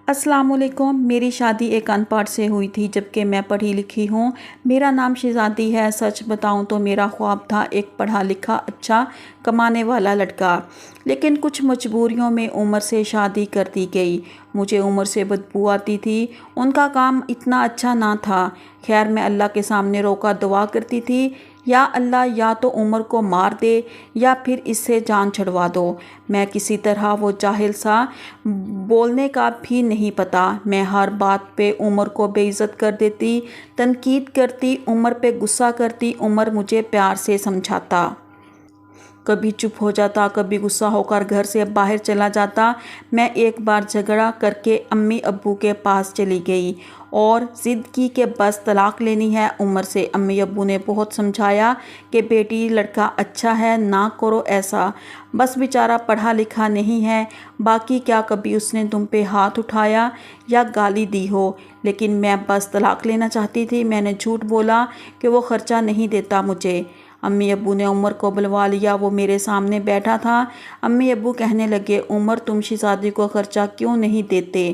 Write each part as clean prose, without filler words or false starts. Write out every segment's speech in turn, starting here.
अस्सलाम वालेकुम। मेरी शादी एक अनपढ़ से हुई थी, जबकि मैं पढ़ी लिखी हूँ। मेरा नाम शहज़ादी है। सच बताऊँ तो मेरा ख्वाब था एक पढ़ा लिखा, अच्छा कमाने वाला लड़का, लेकिन कुछ मजबूरियों में उमर से शादी कर दी गई। मुझे उमर से बदबू आती थी, उनका काम इतना अच्छा ना था। खैर, मैं अल्लाह के सामने रोका दुआ करती थी, या अल्लाह, या तो उमर को मार दे या फिर इससे जान छुड़वा दो। मैं किसी तरह वो जाहिल सा, बोलने का भी नहीं पता, मैं हर बात पे उमर को बेइज्जत कर देती, तनकीद करती, उमर पे गुस्सा करती। उमर मुझे प्यार से समझाता, कभी चुप हो जाता, कभी गुस्सा होकर घर से बाहर चला जाता। मैं एक बार झगड़ा करके अम्मी अब्बू के पास चली गई और ज़िद की कि बस तलाक लेनी है उमर से। अम्मी अब्बू ने बहुत समझाया कि बेटी, लड़का अच्छा है, ना करो ऐसा, बस बेचारा पढ़ा लिखा नहीं है। बाकी क्या कभी उसने तुम पे हाथ उठाया या गाली दी हो? लेकिन मैं बस तलाक लेना चाहती थी। मैंने झूठ बोला कि वो ख़र्चा नहीं देता मुझे। अम्मी अब्बू ने उमर को बुलवा लिया, वो मेरे सामने बैठा था। अम्मी अब्बू कहने लगे, उमर, तुम शहज़ादी को ख़र्चा क्यों नहीं देते?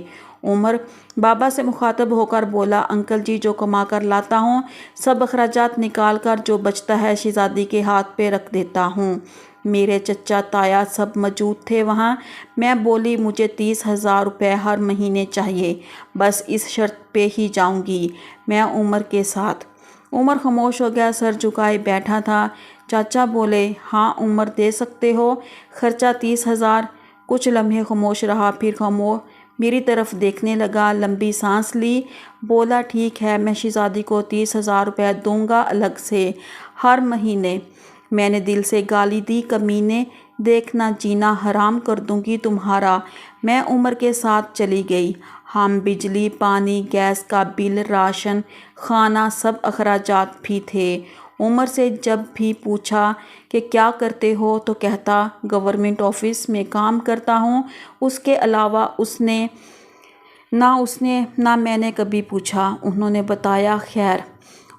उमर बाबा से मुखातब होकर बोला, अंकल जी, जो कमा कर लाता हूँ सब अखराजात निकाल कर जो बचता है शहज़ादी के हाथ पे रख देता हूँ। मेरे चचा ताया सब मौजूद थे वहाँ। मैं बोली, मुझे 30,000 रुपये हर महीने चाहिए, बस इस शर्त पे ही जाऊँगी मैं उमर के साथ। उमर खामोश हो गया, सर झुकाए बैठा था। चाचा बोले, हाँ उमर, दे सकते हो खर्चा 30,000। कुछ लम्हे खामोश रहा, फिर खामोश मेरी तरफ देखने लगा, लंबी सांस ली, बोला, ठीक है, मैं शहज़ादी को 30,000 रुपये दूंगा अलग से हर महीने। मैंने दिल से गाली दी, कमीने, देखना जीना हराम कर दूंगी तुम्हारा। मैं उमर के साथ चली गई। हम बिजली, पानी, गैस का बिल, राशन, खाना, सब अखराजात भी थे। उमर से जब भी पूछा कि क्या करते हो तो कहता, गवर्नमेंट ऑफिस में काम करता हूँ। उसके अलावा उसने ना मैंने कभी पूछा। उन्होंने बताया, खैर।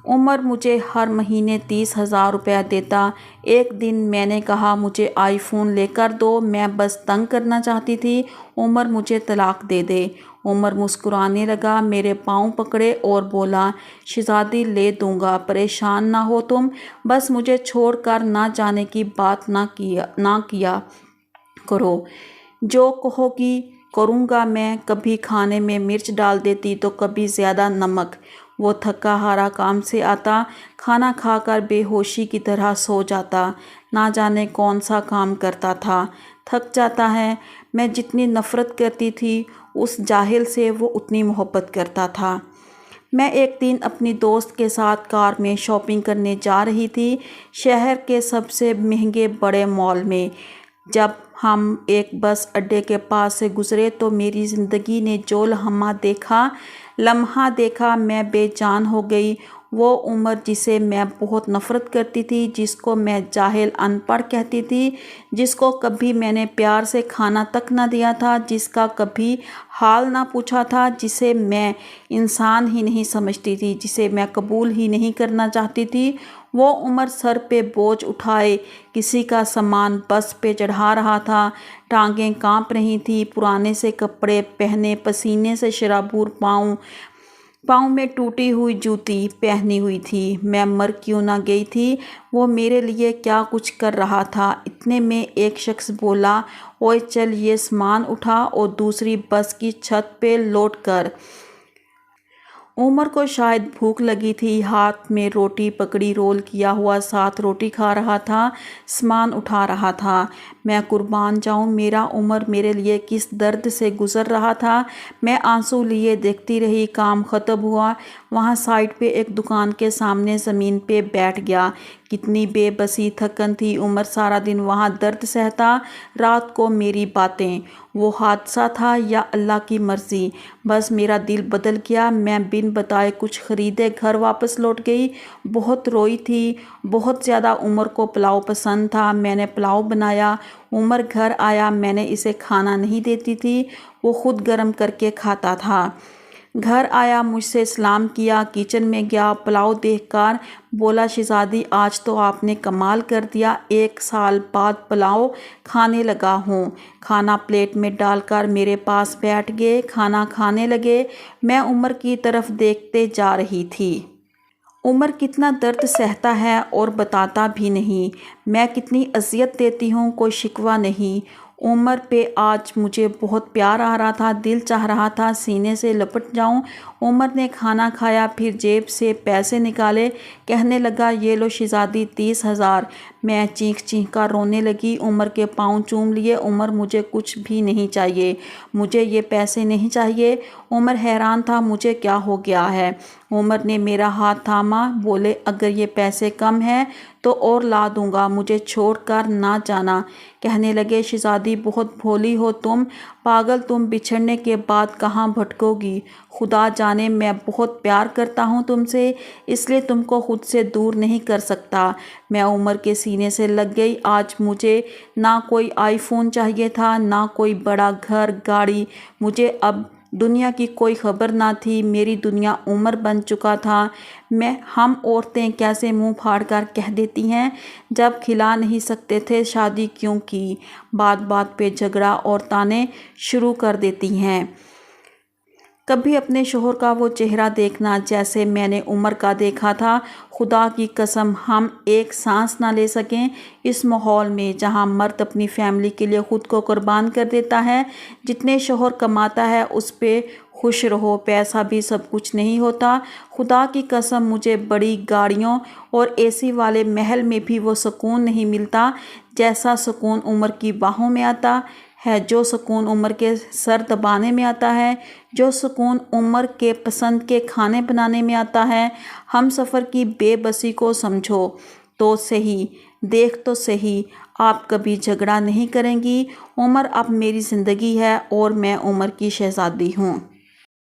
उमर मुझे हर महीने 30,000 रुपया देता। एक दिन मैंने कहा, मुझे आईफोन लेकर दो, मैं बस तंग करना चाहती थी, उमर मुझे तलाक दे दे। उमर मुस्कुराने लगा, मेरे पाँव पकड़े और बोला, शहज़ादी, ले दूंगा, परेशान ना हो तुम, बस मुझे छोड़कर ना जाने की बात ना किया करो। जो कहोगी करूँगा मैं। कभी खाने में मिर्च डाल देती तो कभी ज़्यादा नमक। वो थका हारा काम से आता, खाना खाकर बेहोशी की तरह सो जाता। ना जाने कौन सा काम करता था, थक जाता है। मैं जितनी नफ़रत करती थी उस जाहिल से, वो उतनी मोहब्बत करता था। मैं एक दिन अपनी दोस्त के साथ कार में शॉपिंग करने जा रही थी, शहर के सबसे महंगे बड़े मॉल में। जब हम एक बस अड्डे के पास से गुज़रे तो मेरी ज़िंदगी ने जो लम्हा देखा, मैं बेजान हो गई। वो उमर जिसे मैं बहुत नफ़रत करती थी, जिसको मैं जाहिल, अनपढ़ कहती थी, जिसको कभी मैंने प्यार से खाना तक ना दिया था, जिसका कभी हाल ना पूछा था, जिसे मैं इंसान ही नहीं समझती थी, जिसे मैं कबूल ही नहीं करना चाहती थी, वो उमर सर पे बोझ उठाए किसी का सामान बस पे चढ़ा रहा था। टांगें कांप रही थी, पुराने से कपड़े पहने, पसीने से शराबूर पाँव में टूटी हुई जूती पहनी हुई थी। मैं मर क्यों ना गई थी, वो मेरे लिए क्या कुछ कर रहा था। इतने में एक शख्स बोला, ओए चल, ये सामान उठा और दूसरी बस की छत पे लौट कर। उमर को शायद भूख लगी थी, हाथ में रोटी पकड़ी, रोल किया हुआ साथ रोटी खा रहा था, सामान उठा रहा था। मैं कुर्बान जाऊं, मेरा उमर मेरे लिए किस दर्द से गुज़र रहा था। मैं आंसू लिए देखती रही। काम ख़त्म हुआ, वहाँ साइड पे एक दुकान के सामने ज़मीन पे बैठ गया। कितनी बेबसी, थकन थी। उमर सारा दिन वहाँ दर्द सहता, रात को मेरी बातें। वो हादसा था या अल्लाह की मर्ज़ी, बस मेरा दिल बदल गया। मैं बिन बताए कुछ ख़रीदे घर वापस लौट गई। बहुत रोई थी, बहुत ज़्यादा। उमर को पुलाव पसंद था, मैंने पुलाव बनाया। उमर घर आया, मैंने इसे खाना नहीं देती थी, वो ख़ुद गर्म करके खाता था। گھر آیا، مجھ سے سلام کیا، کچن میں گیا، پلاؤ دیکھ کر بولا شہزادی آج تو آپ نے کمال کر دیا، 1 سال بعد پلاؤ کھانے لگا ہوں۔ کھانا پلیٹ میں ڈال کر میرے پاس بیٹھ گئے، کھانا کھانے لگے۔ میں عمر کی طرف دیکھتے جا رہی تھی۔ عمر کتنا درد سہتا ہے اور بتاتا بھی نہیں، میں کتنی اذیت دیتی ہوں، کوئی شکوہ نہیں۔ عمر پہ آج مجھے بہت پیار آ رہا تھا، دل چاہ رہا تھا سینے سے لپٹ جاؤں۔ عمر نے کھانا کھایا، پھر جیب سے پیسے نکالے، کہنے لگا یہ لو شہزادی 30,000۔ میں چینخ چینخ کر رونے لگی، عمر کے پاؤں چوم لیے۔ عمر مجھے کچھ بھی نہیں چاہیے، مجھے یہ پیسے نہیں چاہیے۔ عمر حیران تھا مجھے کیا ہو گیا ہے۔ عمر نے میرا ہاتھ تھاما، بولے اگر یہ پیسے کم ہیں تو اور لا دوں گا، مجھے چھوڑ کر نہ جانا۔ کہنے لگے شہزادی بہت بھولی ہو تم، پاگل تم بچھڑنے کے بعد کہاں بھٹکو گی، خدا جانے میں بہت پیار کرتا ہوں تم سے، اس لیے تم کو خود سے دور نہیں کر سکتا۔ میں عمر کے سینے سے لگ گئی۔ آج مجھے نہ کوئی آئی فون چاہیے تھا، نہ کوئی بڑا گھر گاڑی، مجھے اب دنیا کی کوئی خبر نہ تھی، میری دنیا عمر بن چکا تھا۔ ہم عورتیں کیسے منہ پھاڑ کر کہہ دیتی ہیں جب کھلا نہیں سکتے تھے شادی کیوں کی، بات بات پہ جھگڑا اور طعنے شروع کر دیتی ہیں۔ کبھی اپنے شوہر کا وہ چہرہ دیکھنا جیسے میں نے عمر کا دیکھا تھا، خدا کی قسم ہم ایک سانس نہ لے سکیں اس ماحول میں جہاں مرد اپنی فیملی کے لیے خود کو قربان کر دیتا ہے۔ جتنے شوہر کماتا ہے اس پہ خوش رہو، پیسہ بھی سب کچھ نہیں ہوتا۔ خدا کی قسم مجھے بڑی گاڑیوں اور اے سی والے محل میں بھی وہ سکون نہیں ملتا جیسا سکون عمر کی باہوں میں آتا ہے، جو سکون عمر کے سر دبانے میں آتا ہے، جو سکون عمر کے پسند کے کھانے بنانے میں آتا ہے۔ ہم سفر کی بے بسی کو سمجھو تو صحیح، دیکھ تو صحیح، آپ کبھی جھگڑا نہیں کریں گی۔ عمر اب میری زندگی ہے اور میں عمر کی شہزادی ہوں۔